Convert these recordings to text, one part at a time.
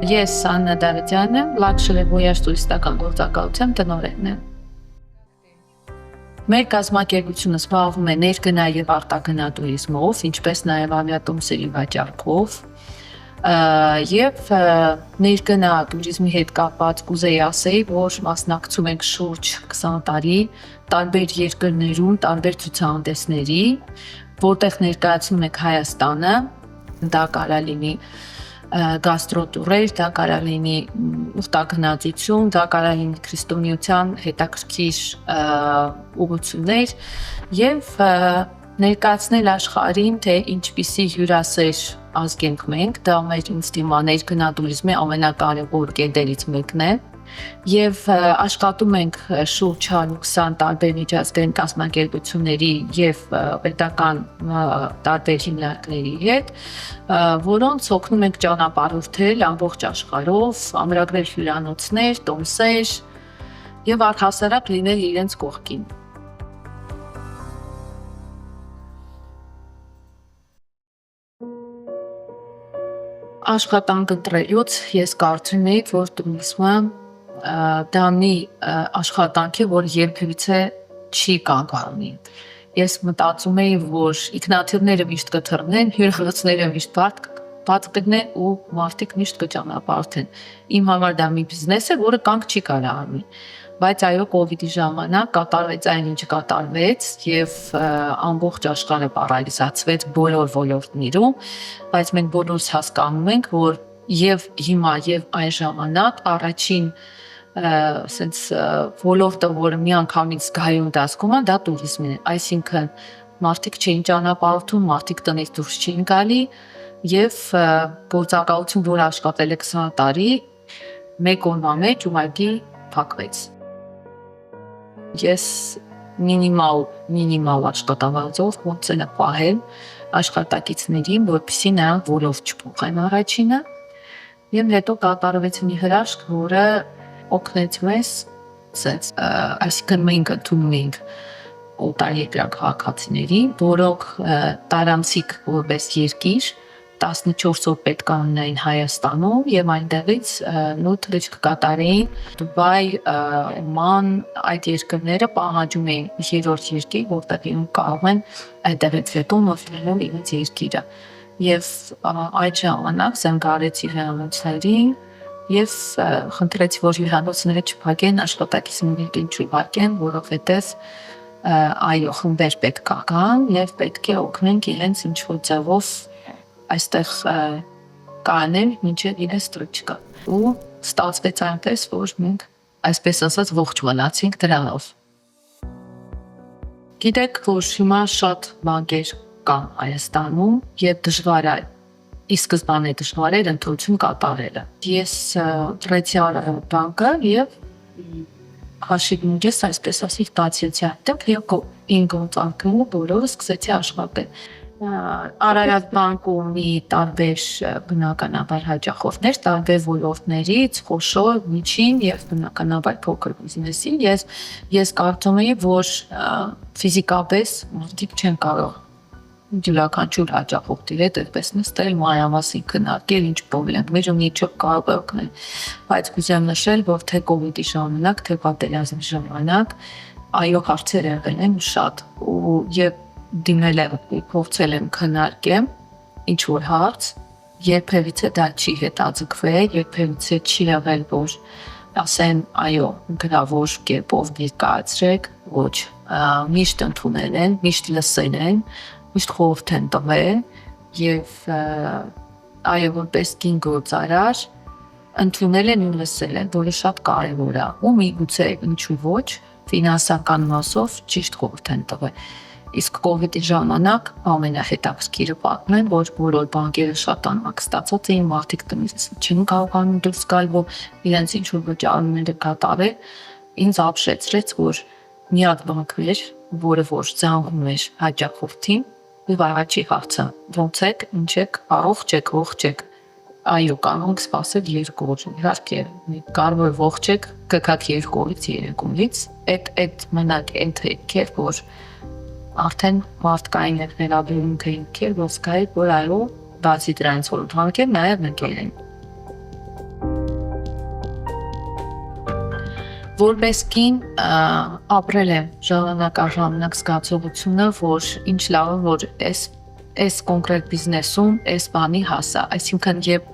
Ես Աննա Դավթյանն եմ, Luxury Voyage տուրիստական գործակալության տնօրենն եմ։ Մեր կազմակերպությունը զբաղվում է ներգնա եւ արտագնա տուրիզմով, ինչպես նաեւ ավիատոմսերի վաճառքով։ Եվ ներգնա տուրիզմի հետ կապված կուզեի ասեի, որ մասնակցում ենք շուրջ 20 տարի տարբեր երկրներում, տարբեր ցուցահանդեսների, որտեղ ներկայացնում ենք Հայաստանը, դա կարա լինի գաստրոտուրեր, դա կարա լինի ուխտագնացություն, դա կարա լինի քրիստոնեության հետաքրքիր ուղղություններ եւ ներկայացնել աշխարհին, թե ինչպիսի հյուրասեր ազգ ենք մենք, դա մեր ինձ դիմա ներգնա տուրիզմի ամենակարևոր կետերից մեկն է եւ աշխատում ենք շուրջ 120 տարբեր միջազգային կազմակերպությունների եւ պետական տարբեր հիմնարկների հետ, որոնց օգնում ենք ճանապարհորդել ամբողջ աշխարհով, ամրագրել հյուրանոցներ, տոմսեր եւ առհասարակ լինել իրենց կողքին։ Աշխատանք ընտրելուց ես կարծում եի, որ տուրիզմը դա մի աշխատանք է, որ երբևիցե չի կանգառնի։ Ես մտածում էի, որ ինքնաթիռները միշտ կթռնեն, հյուրանոցները միշտ բաց կգնեն ու մարդիկ միշտ կճանապարհորդեն։ Իմ համար դա մի բիզնես է, որը կանգ չի կարա առնի։ Բայց այո, կոവിഡ്ի ժամանակ կատարվեց այն, ինչ կատարվեց եւ ամբողջ աշխարհը պարալիզացվեց բոլոր ոլորտներում, բայց մենք բոլորս հասկանում ենք, որ եւ հիմա եւ այն ժամանակ առաջին sense ոլորտը, որը միանգամից գայուն դասկում է, դա տուրիզմն է։ Այսինքն մարդիկ չէին ճանապարհորդում, մարդիկ տնից դուրս չէին գալի եւ գործակալություն, որը աշխատել է 20 տարի, մեկ օրվա մեջ ուղղակի փակվեց։ Ես մինիմալ աշխատավարձով փորձել եմ պահել աշխատակիցներին, որպեսզի նրանք որով չփոխեն առաջինը, եւ հետո կատարվեց մի հրաշք, որը օգնեց մեզ, այսինքն մենք ընդունում ենք օտարերկրյա քաղաքացիներին, որոնք տարանցիկ որպես երկիր 14 օր պետք է ունենային Հայաստանում եւ այնտեղից նույնիսկ կկատարեին Դուբայ, Օման, այդ երկրները պահանջում էին երրորդ երկիր, որտեղ իրենք կարող են այդտեղից հետո մոտենալ իրենց երկիրը։ Եվ այդ ժամանակ զանգարեցի հյուրանոցներին եւ խնդրեցի, որ հյուրանոցները չփակեն, աշխատակիցներին չփակեն, որովհետեւ այո, խմբեր պետք է կան եւ պետք է օգնենք իրենց ինչ-որ ձևով այստեղ կանեն, մինչև իրենց ստրուչկա։ Ու ստացվեց այնպես, որ մենք այսպես ասած ողջ մնացինք դրանով։ Գիտեք, որ հիմա շատ բանկեր կան Հայաստանում եւ դժվար է, ի սկզբանե դժվար էր ընտրություն կատարելը։ Ես ընտրեցի Արարատ բանկը եւ հաշիվնջես այսպես ասի ստացիացի այդտեղ եւ ինձ գործանքները բոլորը սկսեցի աշխատել։ Արարատ բանկը ունի տարբեր բնականաբար հաճախորդներ, տարբեր ոլորտներից, խոշոր, միջին եւ բնականաբար փոքր բիզնեսին։ Ես կարծում եմ, որ ֆիզիկապես մարդիկ չեն կարող յուրաքանչյուր հաճախորդի հետ այդպես նստել, մանրամասն քննարկել, ինչ խնդիրներ ունի, ինչ կարող է օգնել։ Բայց կուզեմ նշել, որ թե կոവിഡ്ի ժամանակ, թե պատերազմի ժամանակ այո հարցեր եղել են շատ եւ դիմել եմ, փորձել եմ քննարկեմ ինչ որ հարց, երբևիցե դա չի հետաձգվել, երբևիցե չի եղել, որ ասեն այո, գրավոր կերպով ներկայացրեք, ոչ, միշտ ընդունել են, միշտ լսել են, միշտ խորհուրդ են տվել եւ այո, որպես կին գործարար ընդունել են ու լսել են, որը շատ կարեւոր է, ու միգուցե ինչու ոչ, ֆինանսական մասով ճիշտ խորհուրդ են տվել։ Իսկ կոവിഡ്ի ժամանակ ամենահետաքրքիրը պատմեմ, որ բոլոր բանկերը շատ անհանգստացած էին, մարդիկ տնից չեն կարողանում դուրս գալ, որ իրենց ինչ-որ վճարումները կատարել, ինձ ապշեցրեց, որ միակ բանկն էր, որը որ զանգում էր հաճախորդին, ու առաջի հարցը ո՞նց եք, ինչ եք, առողջ եք, ողջ եք։ Այո, կարող ենք սպասել 2 օր, իհարկե, կարող է ողջ եք, կգաք 2 օրից 3 օրից, այդ մենակ ընթերք էր, որ արդեն մարդկային վերաբերմունքը ինքեր ոսկայ, որ այո, բացի դրանից որ ընդհանրեն նաև ընկել են։ Որպես կին ապրել եմ ժամանակ առ ժամանակ զգացողությունը, որ ինչ լավ է, որ այս կոնկրետ բիզնեսում այս բանի հասա, այսինքն երբ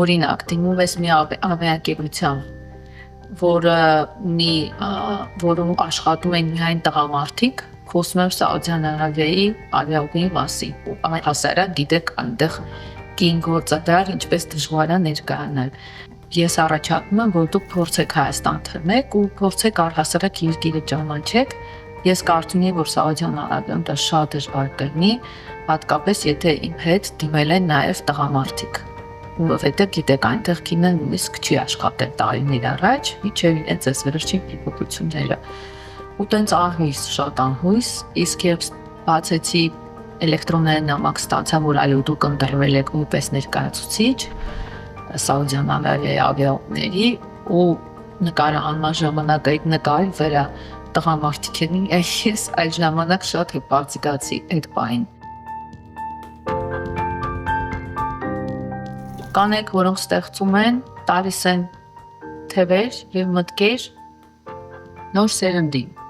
օրինակ դիմում ես մի ավիակերության, որում աշխատում են միայն տղամարդիկ, խոսում եմ Սաուդյան Արաբիայի ավիաուղիի մասին, ու հասարակ գիտեք այնտեղ կին գործադար ինչպես դժվար է ներկայանալ։ Ես առաջարկում եմ, որ դուք փորձեք Հայաստան թռնեք ու փորձեք առհասարակ երկիրը ճանաչեք։ Ես կարծում եմ, որ Սաուդյան Արաբիայում դա շատ դժվար կլինի, հատկապես եթե իմ հետ դիմել են նաև տղամարդիկ։ Որովհետև գիտեք, այնտեղ կինը նույնիսկ չի աշխատել տարիներ առաջ, մինչև իրենց այս վերջին փոփոխությունները։ Ու տենց անհույս, շատ անհույս, իսկ երբ բացեցի էլեկտրոնային նամակ ստացա, որ այո դուք ընտրվել եք որպես ներկայացուցիչ Սաուդյան Արաբիայի ավիաուղիների ու նկարահանման ժամանակ այդ նկարի վրա տղամարդիկ էին, ես այդ ժամանակ շատ հպարտացի այդ բանին։ Կանայք, որոնք ստեղծում են, տալիս են թևեր եւ մտքեր նոր սերնդին։